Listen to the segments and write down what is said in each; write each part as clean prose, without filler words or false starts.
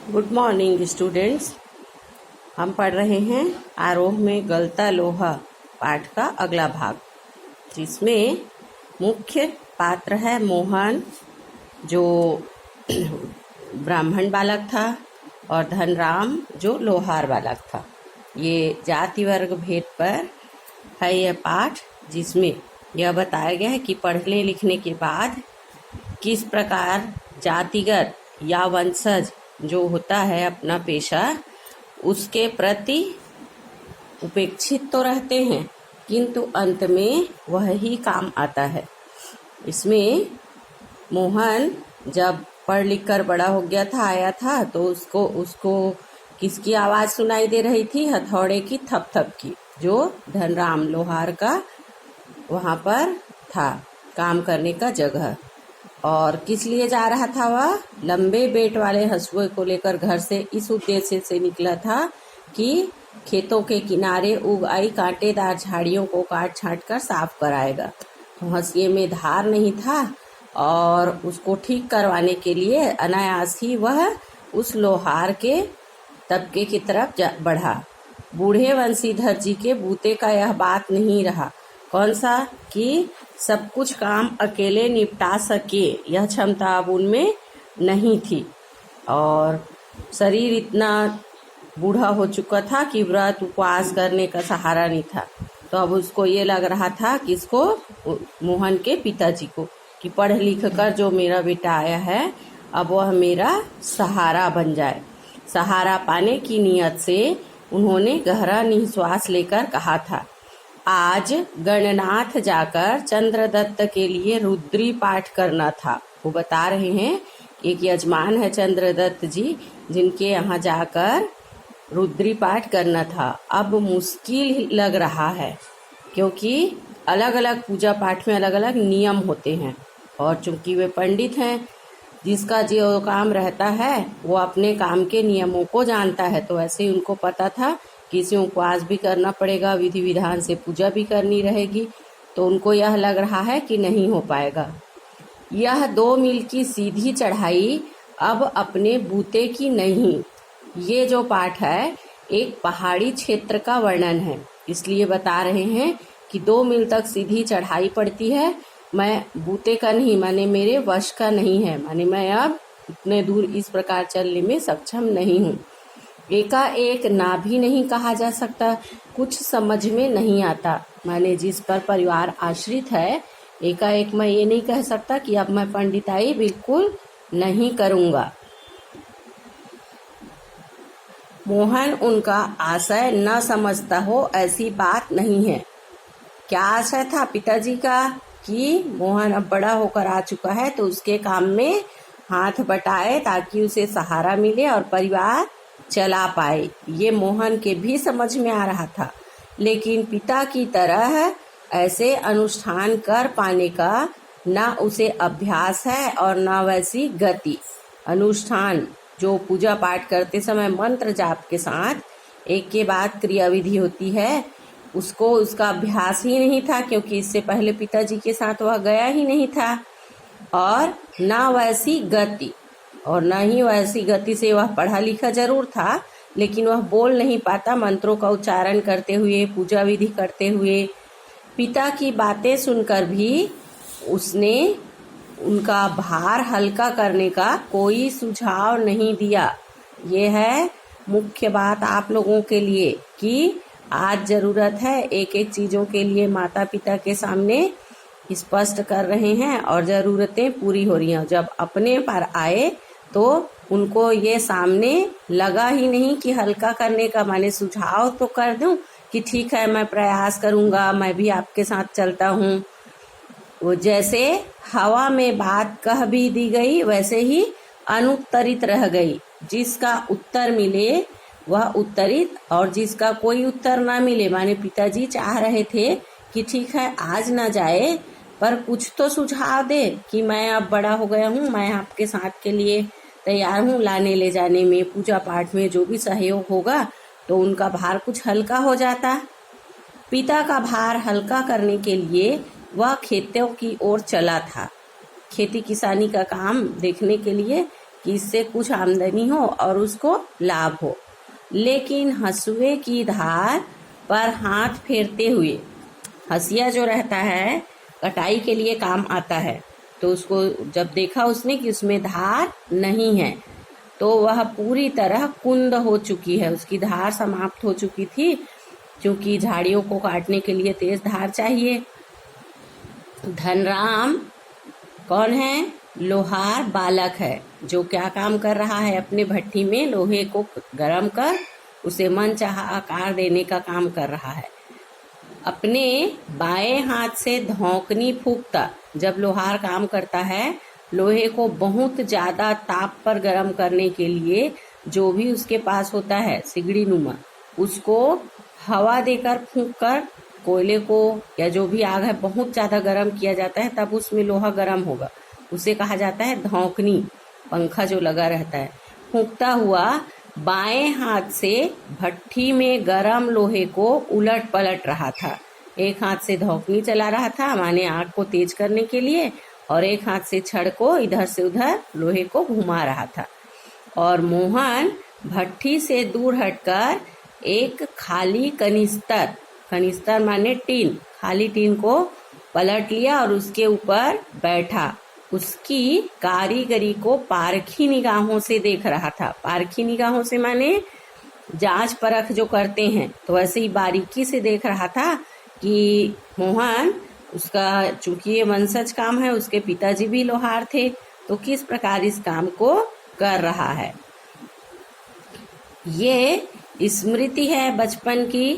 Good morning students. हम पढ़ रहे हैं आरोह में गलता लोहा पाठ का अगला भाग, जिसमें मुख्य पात्र है मोहन, जो ब्राह्मण बालक था, और धनराम जो लोहार बालक था। ये जाति वर्ग भेद पर है यह पाठ, जिसमें यह बताया गया है कि पढ़ने लिखने के बाद किस प्रकार जातिगत या वंशज जो होता है अपना पेशा, उसके प्रति उपेक्षित तो रहते हैं, किंतु अंत में वह ही काम आता है। इसमें मोहन जब पढ़ लिख कर बड़ा हो गया था, आया था, तो उसको किसकी आवाज़ सुनाई दे रही थी? हथौड़े की थप थप की, जो धनराम लोहार का वहाँ पर था काम करने का जगह। और किस लिए जा रहा था? वह लंबे बेट वाले हंसुए को लेकर घर से इस उद्देश्य से निकला था कि खेतों के किनारे उग आई कांटेदार झाड़ियों को काट छांट कर साफ कराएगा। तो हंसिए में धार नहीं था और उसको ठीक करवाने के लिए अनायास ही वह उस लोहार के तबके की तरफ बढ़ा। बूढ़े वंशीधर जी के बूते का यह बात नहीं रहा। कौन सा? कि सब कुछ काम अकेले निपटा सके, यह क्षमता अब उनमें नहीं थी। और शरीर इतना बूढ़ा हो चुका था कि व्रत उपवास करने का सहारा नहीं था। तो अब उसको ये लग रहा था कि इसको, मोहन के पिताजी को, कि पढ़ लिख कर जो मेरा बेटा आया है, अब वह मेरा सहारा बन जाए। सहारा पाने की नियत से उन्होंने गहरा निश्वास लेकर कहा था, आज गणनाथ जाकर चंद्रदत्त के लिए रुद्री पाठ करना था। वो बता रहे हैं कि एक यजमान है चंद्रदत्त जी, जिनके यहाँ जाकर रुद्री पाठ करना था। अब मुश्किल लग रहा है, क्योंकि अलग अलग पूजा पाठ में अलग अलग नियम होते हैं, और चूंकि वे पंडित हैं, जिसका जो काम रहता है वो अपने काम के नियमों को जानता है। तो ऐसे ही उनको पता था कि इसे उपवास भी करना पड़ेगा, विधि विधान से पूजा भी करनी रहेगी। तो उनको यह लग रहा है कि नहीं हो पाएगा। यह 2 मील की सीधी चढ़ाई अब अपने बूते की नहीं। ये जो पाठ है एक पहाड़ी क्षेत्र का वर्णन है, इसलिए बता रहे हैं कि 2 मील तक सीधी चढ़ाई पड़ती है। मैं बूते का नहीं, माने मेरे वश का नहीं है, माने मैं अब इतने दूर इस प्रकार चलने में सक्षम नहीं हूँ। एकाएक ना भी नहीं कहा जा सकता, कुछ समझ में नहीं आता। माने जिस पर परिवार आश्रित है, एकाएक मैं ये नहीं कह सकता कि अब मैं पंडिताई बिल्कुल नहीं करूँगा। मोहन उनका आशय न समझता हो, ऐसी बात नहीं है। क्या आशय था पिताजी का? कि मोहन अब बड़ा होकर आ चुका है, तो उसके काम में हाथ बटाए ताकि उसे सहारा मिले और परिवार चला पाए। ये मोहन के भी समझ में आ रहा था, लेकिन पिता की तरह ऐसे अनुष्ठान कर पाने का ना उसे अभ्यास है और ना वैसी गति। अनुष्ठान जो पूजा पाठ करते समय मंत्र जाप के साथ एक के बाद क्रियाविधि होती है, उसको उसका अभ्यास ही नहीं था, क्योंकि इससे पहले पिताजी के साथ वह गया ही नहीं था। और ना वैसी गति, और न ही वैसी गति से वह पढ़ा लिखा जरूर था, लेकिन वह बोल नहीं पाता मंत्रों का उच्चारण करते हुए, पूजा विधि करते हुए। पिता की बातें सुनकर भी उसने उनका भार हल्का करने का कोई सुझाव नहीं दिया। ये है मुख्य बात आप लोगों के लिए, कि आज जरूरत है एक एक चीजों के लिए माता पिता के सामने स्पष्ट कर रहे हैं और जरूरतें पूरी हो रही हैं। जब अपने पर आए तो उनको ये सामने लगा ही नहीं कि हल्का करने का, माने सुझाव तो कर दूं कि ठीक है मैं प्रयास करूंगा, मैं भी आपके साथ चलता हूँ। वो जैसे हवा में बात कह भी दी गई, वैसे ही अनुत्तरित रह गई। जिसका उत्तर मिले वह उत्तरित, और जिसका कोई उत्तर ना मिले, माने पिताजी चाह रहे थे कि ठीक है आज ना जाए, पर कुछ तो सुझाव दे कि मैं अब बड़ा हो गया हूँ, मैं आपके साथ के लिए तैयार हूँ, लाने ले जाने में, पूजा पाठ में जो भी सहयोग होगा, तो उनका भार कुछ हल्का हो जाता। पिता का भार हल्का करने के लिए वह खेतों की ओर चला था, खेती किसानी का काम देखने के लिए कि इससे कुछ आमदनी हो और उसको लाभ हो। लेकिन हंसुए की धार पर हाथ फेरते हुए, हंसिया जो रहता है कटाई के लिए काम आता है, तो उसको जब देखा उसने कि उसमें धार नहीं है, तो वह पूरी तरह कुंद हो चुकी है, उसकी धार समाप्त हो चुकी थी, क्योंकि झाड़ियों को काटने के लिए तेज धार चाहिए। धनराम कौन है? लोहार बालक है, जो क्या काम कर रहा है? अपने भट्ठी में लोहे को गर्म कर उसे मनचाहा आकार देने का काम कर रहा है। अपने बाएं हाथ से धौंकनी फूंकता, जब लोहार काम करता है लोहे को बहुत ज्यादा ताप पर गर्म करने के लिए, जो भी उसके पास होता है सिगड़ी नुमा, उसको हवा देकर फूंक कर कोयले को या जो भी आग है बहुत ज्यादा गर्म किया जाता है, तब उसमें लोहा गर्म होगा, उसे कहा जाता है धौंकनी। पंखा जो लगा रहता है, फूंकता हुआ बाएं हाथ से भट्ठी में गरम लोहे को उलट पलट रहा था। एक हाथ से धौंकनी चला रहा था, माने आग को तेज करने के लिए, और एक हाथ से छड़ को इधर से उधर लोहे को घुमा रहा था। और मोहन भट्ठी से दूर हटकर एक खाली कनिस्तर, कनिस्तर माने टीन, खाली टीन को पलट लिया और उसके ऊपर बैठा। उसकी कारीगरी को पारखी निगाहों से देख रहा था। पारखी निगाहों से माने जांच परख जो करते हैं, तो वैसे ही बारीकी से देख रहा था कि मोहन, उसका चूंकि ये वंशज काम है, उसके पिताजी भी लोहार थे, तो किस प्रकार इस काम को कर रहा है। ये स्मृति है बचपन की,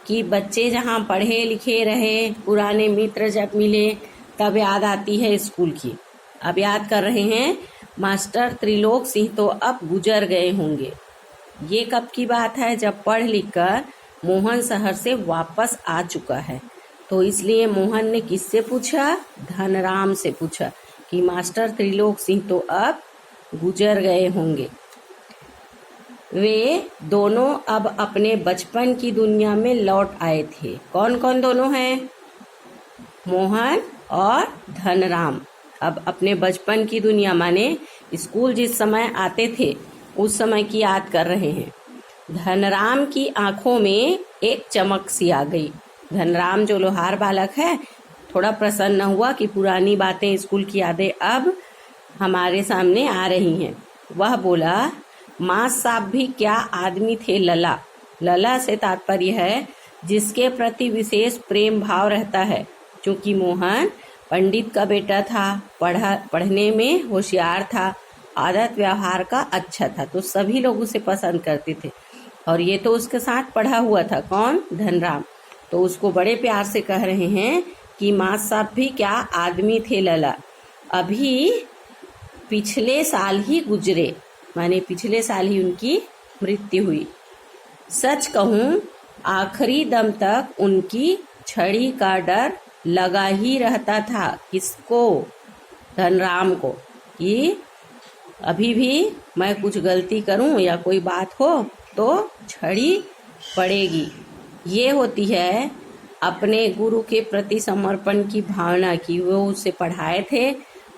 कि बच्चे जहाँ पढ़े लिखे रहे, पुराने मित्र जब मिले, तब याद आती है स्कूल की। अब याद कर रहे हैं, मास्टर त्रिलोक सिंह तो अब गुजर गए होंगे। ये कब की बात है? जब पढ़ लिख कर मोहन शहर से वापस आ चुका है। तो इसलिए मोहन ने किससे पूछा? धनराम से पूछा कि मास्टर त्रिलोक सिंह तो अब गुजर गए होंगे। वे दोनों अब अपने बचपन की दुनिया में लौट आए थे। कौन कौन दोनों हैं? मोहन और धनराम अब अपने बचपन की दुनिया, माने स्कूल जिस समय आते थे उस समय की याद कर रहे हैं। धनराम की आंखों में एक चमक सी आ गई। धनराम जो लोहार बालक है, थोड़ा प्रसन्न हुआ कि पुरानी बातें, स्कूल की यादें अब हमारे सामने आ रही हैं। वह बोला, माँ साहब भी क्या आदमी थे लला। लला से तात्पर्य है जिसके प्रति विशेष प्रेम भाव रहता है। क्योंकि मोहन पंडित का बेटा था, पढ़ने में होशियार था, आदत व्यवहार का अच्छा था, तो सभी लोग उसे पसंद करते थे। और ये तो उसके साथ पढ़ा हुआ था। कौन? धनराम। तो उसको बड़े प्यार से कह रहे हैं कि माँ साहब भी क्या आदमी थे लला, अभी पिछले साल ही गुजरे, माने पिछले साल ही उनकी मृत्यु हुई। सच कहूँ, आखिरी दम तक उनकी छड़ी का डर लगा ही रहता था। किसको? धनराम को, कि अभी भी मैं कुछ गलती करूं या कोई बात हो तो छड़ी पड़ेगी। ये होती है अपने गुरु के प्रति समर्पण की भावना की। वो उससे पढ़ाए थे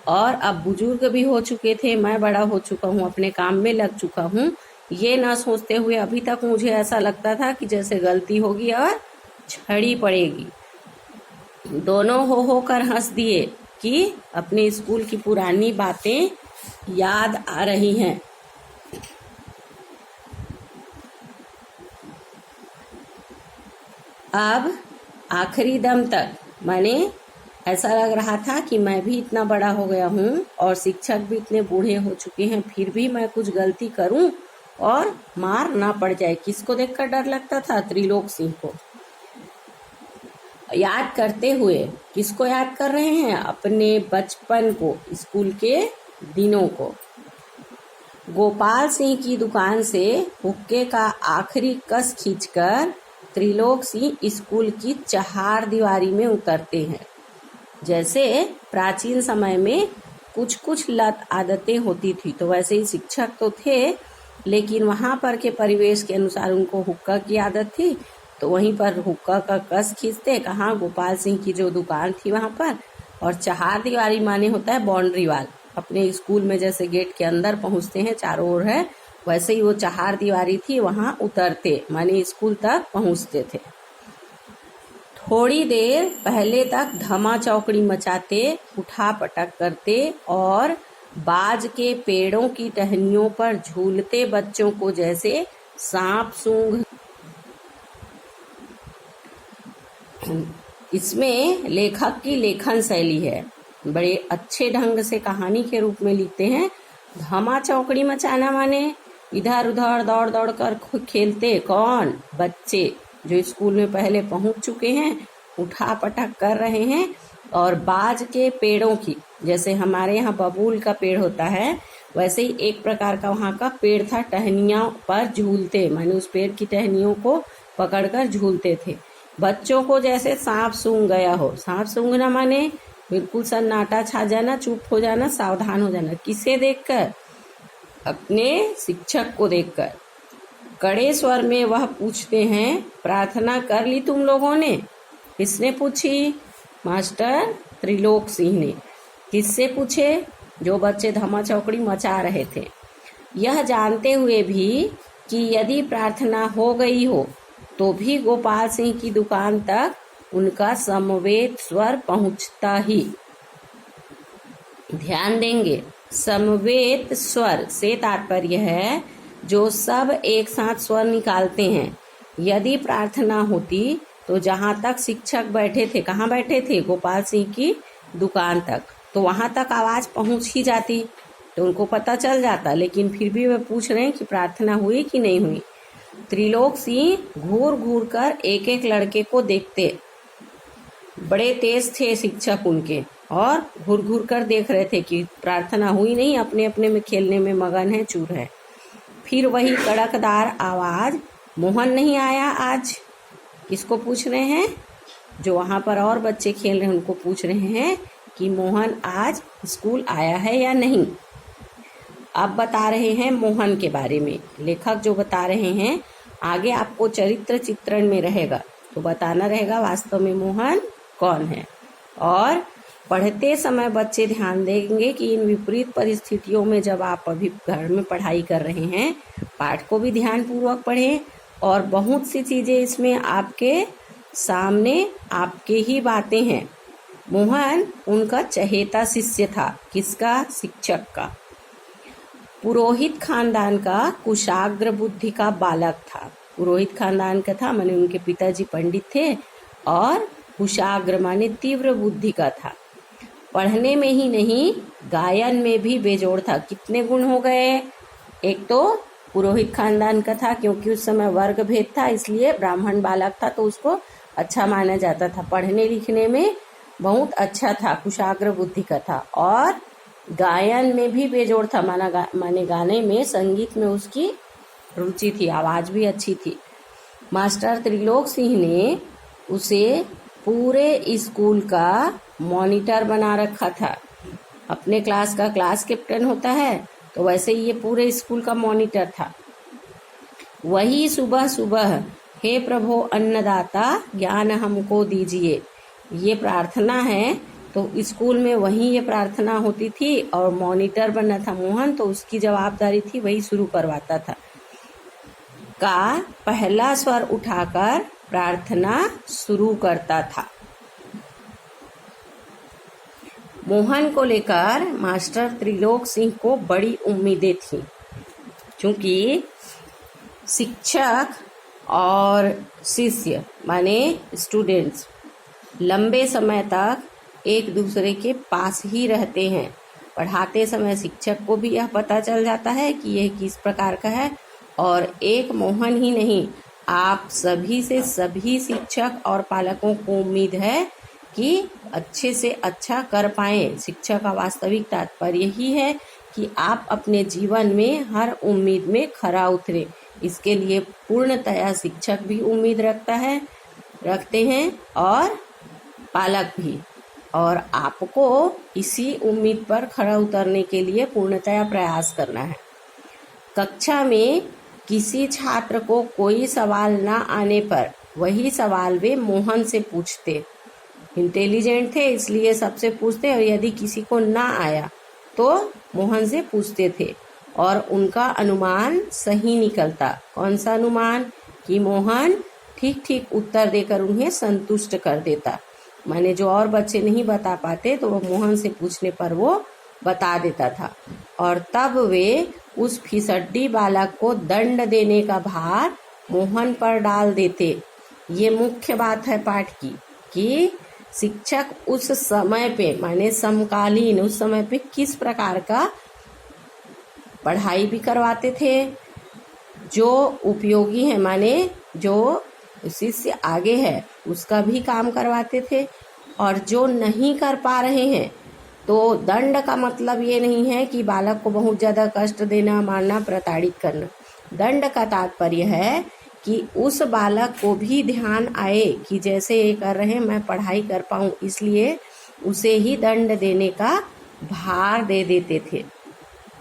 और अब बुजुर्ग भी हो चुके थे, मैं बड़ा हो चुका हूँ, अपने काम में लग चुका हूँ, ये ना सोचते हुए अभी तक मुझे ऐसा लगता था कि जैसे गलती होगी और छड़ी पड़ेगी। दोनों हो कर हंस दिए कि अपने स्कूल की पुरानी बातें याद आ रही हैं। अब आखिरी दम तक, माने ऐसा लग रहा था कि मैं भी इतना बड़ा हो गया हूँ और शिक्षक भी इतने बूढ़े हो चुके हैं, फिर भी मैं कुछ गलती करूं और मार ना पड़ जाए। किसको देखकर डर लगता था? त्रिलोक सिंह को। याद करते हुए, किसको याद कर रहे हैं? अपने बचपन को, स्कूल के दिनों को। गोपाल सिंह की दुकान से हुक्के का आखिरी कस खींचकर त्रिलोक सिंह स्कूल की चहार दीवारी में उतरते हैं। जैसे प्राचीन समय में कुछ कुछ लत आदतें होती थी, तो वैसे ही शिक्षक तो थे, लेकिन वहां पर के परिवेश के अनुसार उनको हुक्का की आदत थी, तो वहीं पर हुक्का का कस खींचते। कहाँ? गोपाल सिंह की जो दुकान थी वहां पर। और चहार दीवारी माने होता है बाउंड्री वाल, अपने स्कूल में जैसे गेट के अंदर पहुंचते हैं, चारों ओर है, वैसे ही वो चार दीवारी थी, वहां उतरते माने स्कूल तक पहुंचते थे। थोड़ी देर पहले तक धमा चौकड़ी मचाते, उठा पटक करते और बाज के पेड़ों की टहनियों पर झूलते बच्चों को जैसे सांप सूंघ। इसमें लेखक की लेखन शैली है, बड़े अच्छे ढंग से कहानी के रूप में लिखते हैं। धमा चौकड़ी मचाना माने इधर उधर दौड़ दौड़ कर खेलते, कौन? बच्चे जो स्कूल में पहले पहुंच चुके हैं, उठा पटक कर रहे हैं। और बाज के पेड़ों की, जैसे हमारे यहाँ बबूल का पेड़ होता है, वैसे ही एक प्रकार का वहाँ का पेड़ था, टहनियों पर झूलते माने उस पेड़ की टहनियों को पकड़कर झूलते थे। बच्चों को जैसे सांप सूंघ गया हो। सांप सूंघना माने बिल्कुल सन्नाटा छा जाना, चुप हो जाना, सावधान हो जाना। किसे देखकर? अपने शिक्षक को देखकर। कड़े स्वर में वह पूछते हैं, प्रार्थना कर ली तुम लोगों ने? किसने पूछी? मास्टर त्रिलोक सिंह ने। किससे पूछे? जो बच्चे धमा चौकड़ी मचा रहे थे, यह जानते हुए भी कि यदि प्रार्थना हो गई हो तो भी गोपाल सिंह की दुकान तक उनका समवेत स्वर पहुंचता ही। ध्यान देंगे, समवेत स्वर से तात्पर्य है जो सब एक साथ स्वर निकालते हैं। यदि प्रार्थना होती तो जहां तक शिक्षक बैठे थे, कहाँ बैठे थे? गोपाल सिंह की दुकान तक, तो वहां तक आवाज पहुंच ही जाती, तो उनको पता चल जाता। लेकिन फिर भी वे पूछ रहे हैं कि प्रार्थना हुई कि नहीं हुई। त्रिलोक सिंह घूर घूर कर एक एक लड़के को देखते। बड़े तेज थे शिक्षक उनके, और घूर घूर कर देख रहे थे कि प्रार्थना हुई नहीं, अपने अपने में खेलने में मगन है, चूर है। फिर वही कड़कदार आवाज, मोहन नहीं आया आज? किसको पूछ रहे हैं? जो वहां पर और बच्चे खेल रहे हैं उनको पूछ रहे हैं कि मोहन आज स्कूल आया है या नहीं। अब बता रहे हैं मोहन के बारे में। लेखक जो बता रहे हैं, आगे आपको चरित्र चित्रण में रहेगा तो बताना रहेगा वास्तव में मोहन कौन है। और पढ़ते समय बच्चे ध्यान देंगे कि इन विपरीत परिस्थितियों में जब आप अभी घर में पढ़ाई कर रहे हैं, पाठ को भी ध्यान पूर्वक पढ़ें। और बहुत सी चीजें इसमें आपके सामने आपके ही बातें हैं। मोहन उनका चहेता शिष्य था। किसका? शिक्षक का। पुरोहित खानदान का कुशाग्र बुद्धि का बालक था। पुरोहित खानदान का था माने उनके पिताजी पंडित थे, और कुशाग्र माने तीव्र बुद्धि का था। पढ़ने में ही नहीं, गायन में भी बेजोड़ था। कितने गुण हो गए? एक तो पुरोहित खानदान का था, क्योंकि उस समय वर्ग भेद था, इसलिए ब्राह्मण बालक था तो उसको अच्छा माना जाता था। पढ़ने लिखने में बहुत अच्छा था, कुशाग्र बुद्धि का था। और गायन में भी बेजोड़ था, माने गाने में, संगीत में उसकी रुचि थी, आवाज भी अच्छी थी। मास्टर त्रिलोक सिंह ने उसे पूरे स्कूल का मॉनिटर बना रखा था। अपने क्लास का क्लास कैप्टन होता है, तो वैसे ही ये पूरे स्कूल का मॉनिटर था। वही सुबह सुबह, हे प्रभु अन्नदाता ज्ञान हमको दीजिए, ये प्रार्थना है। तो स्कूल में वही ये प्रार्थना होती थी, और मॉनिटर बना था मोहन, तो उसकी जवाबदारी थी वही शुरू करवाता था। का पहला स्वर उठाकर प्रार्थना शुरू करता था। मोहन को लेकर मास्टर त्रिलोक सिंह को बड़ी उम्मीदें थीं, क्योंकि शिक्षक और शिष्य माने स्टूडेंट्स लंबे समय तक एक दूसरे के पास ही रहते हैं। पढ़ाते समय शिक्षक को भी यह पता चल जाता है कि यह किस प्रकार का है। और एक मोहन ही नहीं, आप सभी से सभी शिक्षक और पालकों को उम्मीद है कि अच्छे से अच्छा कर पाएं। शिक्षा का वास्तविक तात्पर्य यही है कि आप अपने जीवन में हर उम्मीद में खरा उतरे। इसके लिए पूर्णतया शिक्षक भी उम्मीद रखते हैं और पालक भी। और आपको इसी उम्मीद पर खरा उतरने के लिए पूर्णतया प्रयास करना है। कक्षा में किसी छात्र को कोई सवाल ना आने पर वही सवाल वे मोहन से पूछते। इंटेलिजेंट थे इसलिए सबसे पूछते, और यदि किसी को ना आया तो मोहन से पूछते थे और उनका अनुमान सही निकलता। कौन सा अनुमान? कि मोहन ठीक ठीक उत्तर देकर उन्हें संतुष्ट कर देता। माने जो और बच्चे नहीं बता पाते तो वो मोहन से पूछने पर वो बता देता था। और तब वे उस फिसड्डी बालक को दंड देने का भार मोहन पर डाल देते। ये मुख्य बात है पाठ की कि शिक्षक उस समय पे माने समकालीन उस समय पे किस प्रकार का पढ़ाई भी करवाते थे, जो उपयोगी है माने जो शिष्य आगे है उसका भी काम करवाते थे, और जो नहीं कर पा रहे हैं तो दंड का मतलब ये नहीं है कि बालक को बहुत ज़्यादा कष्ट देना, मारना, प्रताड़ित करना। दंड का तात्पर्य है कि उस बालक को भी ध्यान आए कि जैसे ये कर रहे हैं मैं पढ़ाई कर पाऊँ, इसलिए उसे ही दंड देने का भार दे देते थे।